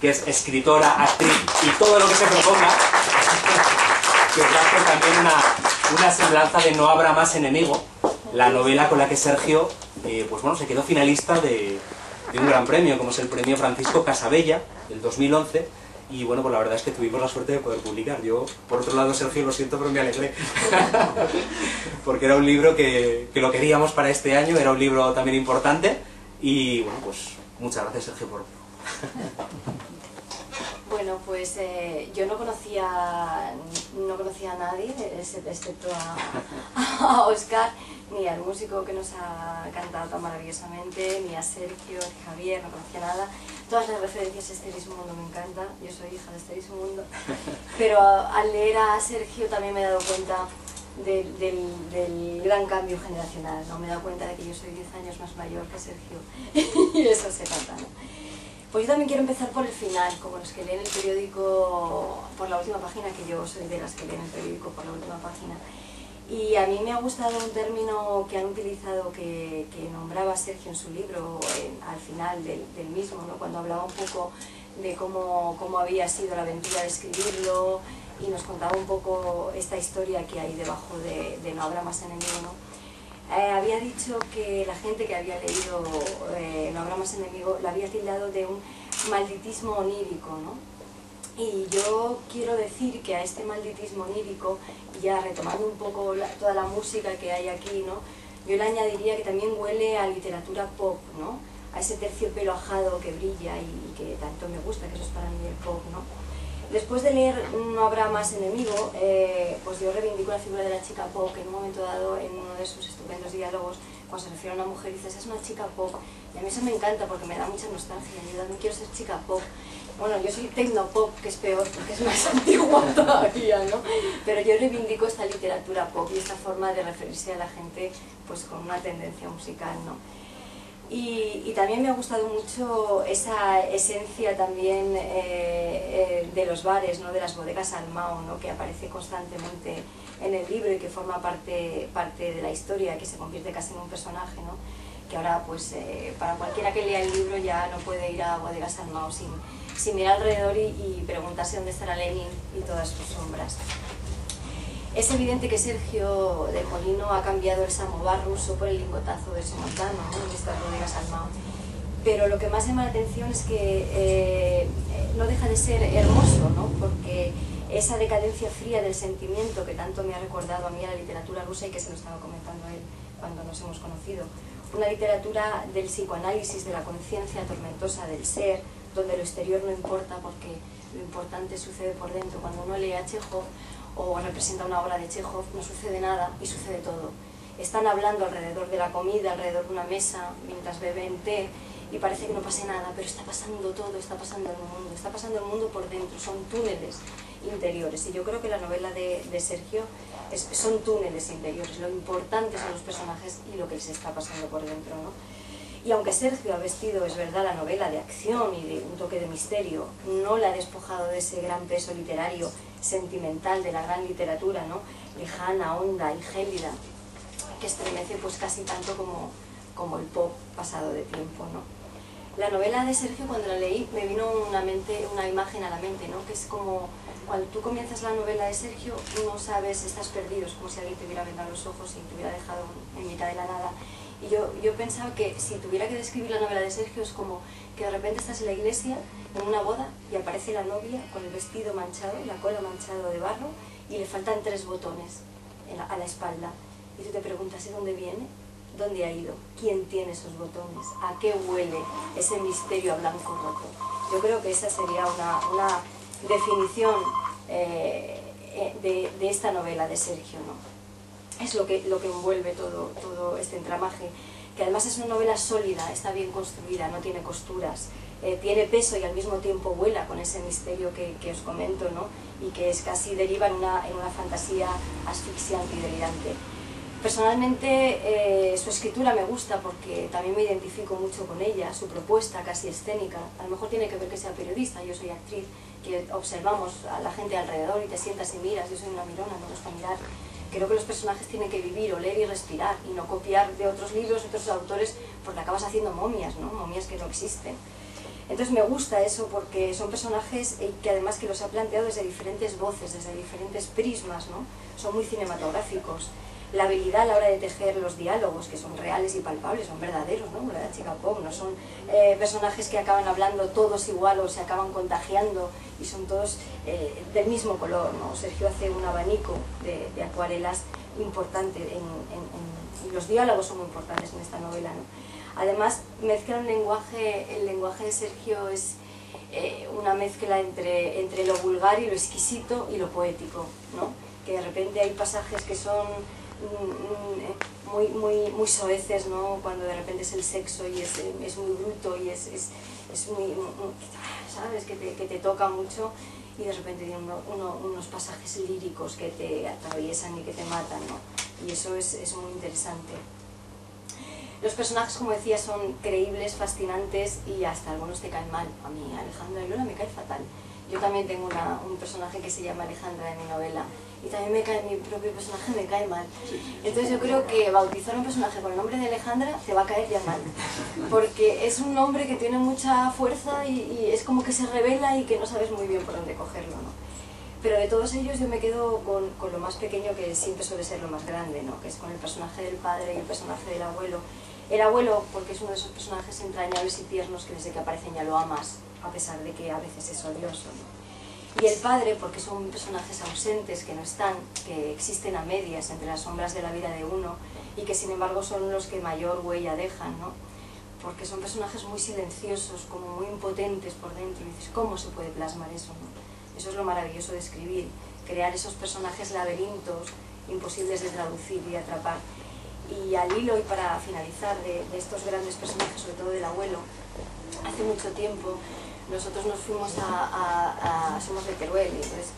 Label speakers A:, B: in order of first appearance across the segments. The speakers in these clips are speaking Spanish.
A: que es escritora, actriz y todo lo que se proponga, que os va a hacer también una semblanza de No habrá más enemigo, la novela con la que Sergio pues bueno, se quedó finalista de un gran premio, como es el premio Francisco Casabella del 2011, y bueno, pues la verdad es que tuvimos la suerte de poder publicar. Yo, por otro lado, Sergio, lo siento, pero me alegré, porque era un libro que lo queríamos para este año, era un libro también importante, y bueno, pues muchas gracias, Sergio, por...
B: Bueno, pues yo no conocía a nadie, excepto a Óscar, ni al músico que nos ha cantado tan maravillosamente, ni a Sergio, ni a Javier, no conocía nada. Todas las referencias a Esterismundo me encantan, yo soy hija de Esterismundo, pero al leer a Sergio también me he dado cuenta del gran cambio generacional, ¿no? Me he dado cuenta de que yo soy 10 años más mayor que Sergio, y eso se trata, ¿no? Pues yo también quiero empezar por el final, como los que leen el periódico por la última página, que yo soy de las que leen el periódico por la última página. Y a mí me ha gustado un término que han utilizado, que nombraba Sergio en su libro, al final del mismo, ¿no? Cuando hablaba un poco de cómo había sido la aventura de escribirlo, y nos contaba un poco esta historia que hay debajo de No habrá más enemigo, ¿no? Había dicho que la gente que había leído No habrá más enemigo la había tildado de un malditismo onírico, ¿no? Y yo quiero decir que a este malditismo onírico, ya retomando un poco toda la música que hay aquí, ¿no? Yo le añadiría que también huele a literatura pop, ¿no? A ese terciopelo ajado que brilla y que tanto me gusta, que eso es para mí el pop, ¿no? Después de leer No habrá más enemigo, pues yo reivindico la figura de la chica pop, que en un momento dado, en uno de sus estupendos diálogos, cuando se refiere a una mujer, dice, es una chica pop. Y a mí eso me encanta porque me da mucha nostalgia. Yo también quiero ser chica pop. Bueno, yo soy tecnopop, que es peor, porque es más antigua todavía, ¿no? Pero yo reivindico esta literatura pop y esta forma de referirse a la gente pues con una tendencia musical, ¿no? Y también me ha gustado mucho esa esencia también de los bares, ¿no? De las bodegas Almao, ¿no? Que aparece constantemente en el libro y que forma parte de la historia, que se convierte casi en un personaje, ¿no? Que ahora, pues, para cualquiera que lea el libro ya no puede ir a bodegas Almao sin mirar alrededor y preguntarse dónde estará Lenin y todas sus sombras. Es evidente que Sergio del Molino ha cambiado el samovar ruso por el lingotazo de Somontano, ¿no? En estas bodegas Almao. Pero lo que más llama la atención es que no deja de ser hermoso, ¿no? Porque esa decadencia fría del sentimiento que tanto me ha recordado a mí a la literatura rusa y que se lo estaba comentando él cuando nos hemos conocido. Una literatura del psicoanálisis, de la conciencia tormentosa del ser, donde lo exterior no importa porque lo importante sucede por dentro. Cuando uno lee a Chekhov o representa una obra de Chekhov, no sucede nada y sucede todo. Están hablando alrededor de la comida, alrededor de una mesa, mientras beben té, y parece que no pase nada, pero está pasando todo, está pasando el mundo por dentro, son túneles interiores. Y yo creo que la novela de Sergio son túneles interiores, lo importante son los personajes y lo que les está pasando por dentro, ¿no? Y aunque Sergio ha vestido, es verdad, la novela de acción y de un toque de misterio, no la ha despojado de ese gran peso literario, sentimental de la gran literatura, ¿no? Lejana, honda y gélida, que estremece pues casi tanto como el pop pasado de tiempo, ¿no? La novela de Sergio, cuando la leí, me vino una imagen a la mente, ¿no? Que es como cuando tú comienzas la novela de Sergio, no sabes, estás perdido, es como si alguien te hubiera vendado los ojos y te hubiera dejado en mitad de la nada. Y yo pensaba que si tuviera que describir la novela de Sergio es como que de repente estás en la iglesia, en una boda, y aparece la novia con el vestido manchado, la cola manchado de barro, y le faltan 3 botones a la espalda. Y tú te preguntas, ¿de dónde viene? ¿Dónde ha ido? ¿Quién tiene esos botones? ¿A qué huele ese misterio a blanco roto? Yo creo que esa sería una definición de esta novela de Sergio, ¿no? Es lo que envuelve todo este entramaje, que además es una novela sólida, está bien construida, no tiene costuras, tiene peso y al mismo tiempo vuela con ese misterio que os comento, ¿no? Y que es casi deriva en una fantasía asfixiante y delirante. Personalmente su escritura me gusta porque también me identifico mucho con ella, su propuesta casi escénica. A lo mejor tiene que ver que sea periodista, yo soy actriz, que observamos a la gente alrededor y te sientas y miras, yo soy una mirona, me gusta mirar. Creo que los personajes tienen que vivir, oler y respirar y no copiar de otros libros, de otros autores, porque acabas haciendo momias, ¿no? Momias que no existen. Entonces me gusta eso porque son personajes que además que los ha planteado desde diferentes voces, desde diferentes prismas, ¿no? Son muy cinematográficos. La habilidad a la hora de tejer los diálogos, que son reales y palpables, son verdaderos, ¿no? La chica pop, no son personajes que acaban hablando todos igual o se acaban contagiando y son todos del mismo color, ¿no? Sergio hace un abanico de acuarelas importante, y los diálogos son muy importantes en esta novela, ¿no? Además, mezcla un lenguaje, el lenguaje de Sergio es una mezcla entre lo vulgar y lo exquisito y lo poético, ¿no? Que de repente hay pasajes que son muy soeces, ¿no? Cuando de repente es el sexo y es muy bruto y es muy, ¿sabes? Que te toca mucho, y de repente tiene unos pasajes líricos que te atraviesan y que te matan, ¿no? Y eso es muy interesante. Los personajes, como decía, son creíbles, fascinantes y hasta algunos te caen mal. A mí Alejandra y Lola me cae fatal. Yo también tengo un personaje que se llama Alejandra en mi novela y también mi propio personaje me cae mal. Entonces yo creo que bautizar un personaje con el nombre de Alejandra te va a caer ya mal, porque es un nombre que tiene mucha fuerza y es como que se revela y que no sabes muy bien por dónde cogerlo, ¿no? Pero de todos ellos yo me quedo con lo más pequeño, que siempre suele ser lo más grande, ¿no? Que es con el personaje del padre y el personaje del abuelo. El abuelo, porque es uno de esos personajes entrañables y tiernos que desde que aparecen ya lo amas, a pesar de que a veces es odioso, ¿no? Y el padre, porque son personajes ausentes, que no están, que existen a medias entre las sombras de la vida de uno y que sin embargo son los que mayor huella dejan, ¿no? Porque son personajes muy silenciosos, como muy impotentes por dentro, y dices, ¿cómo se puede plasmar eso, no? Eso es lo maravilloso de escribir, crear esos personajes laberintos, imposibles de traducir y de atrapar. Y al hilo, y para finalizar, de estos grandes personajes, sobre todo del abuelo, hace mucho tiempo nosotros nos fuimos somos de Teruel, y entonces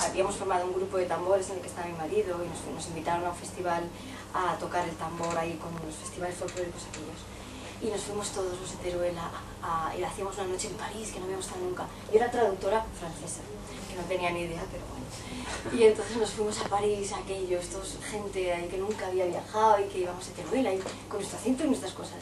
B: habíamos formado un grupo de tambores en el que estaba mi marido, y nos invitaron a un festival a tocar el tambor ahí con los festivales folclóricos aquellos. Y nos fuimos todos los de Teruel y hacíamos una noche en París, que no habíamos estado nunca. Yo era traductora francesa, que no tenía ni idea, pero bueno. Y entonces nos fuimos a París, aquello, gente ahí que nunca había viajado y que íbamos a Teruel ahí con nuestro acento y nuestras cosas.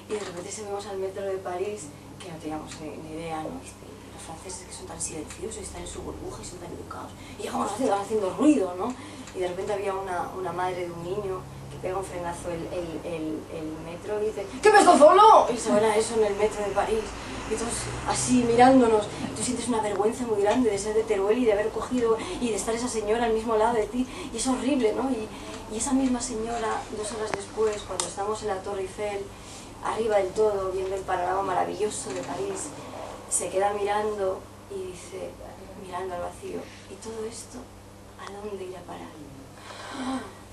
B: Y de repente subimos al metro de París, que no teníamos ni idea, ¿no? Los franceses que son tan silenciosos y están en su burbuja y son tan educados. Y llegamos haciendo ruido, ¿no? Y de repente había una madre de un niño que pega un frenazo el metro y dice ¿qué ves, solo? Y se van a eso en el metro de París. Y todos así mirándonos. Tú sientes una vergüenza muy grande de ser de Teruel y de haber cogido y de estar esa señora al mismo lado de ti. Y es horrible, ¿no? Y esa misma señora, 2 horas después, cuando estamos en la Torre Eiffel, arriba del todo, viendo el panorama maravilloso de París, se queda mirando y dice, mirando al vacío, ¿y todo esto a dónde irá a parar?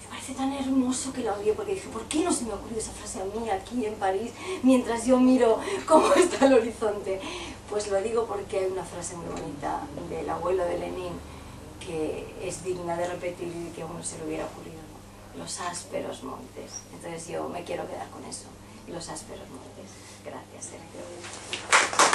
B: Me parece tan hermoso que la odié, porque dije, ¿por qué no se me ha ocurrido esa frase a mí aquí en París mientras yo miro cómo está el horizonte? Pues lo digo porque hay una frase muy bonita del abuelo de Lenin que es digna de repetir y que a uno se le hubiera ocurrido, ¿no? Los ásperos montes. Entonces yo me quiero quedar con eso, los ásperos montes. Gracias, Sergio.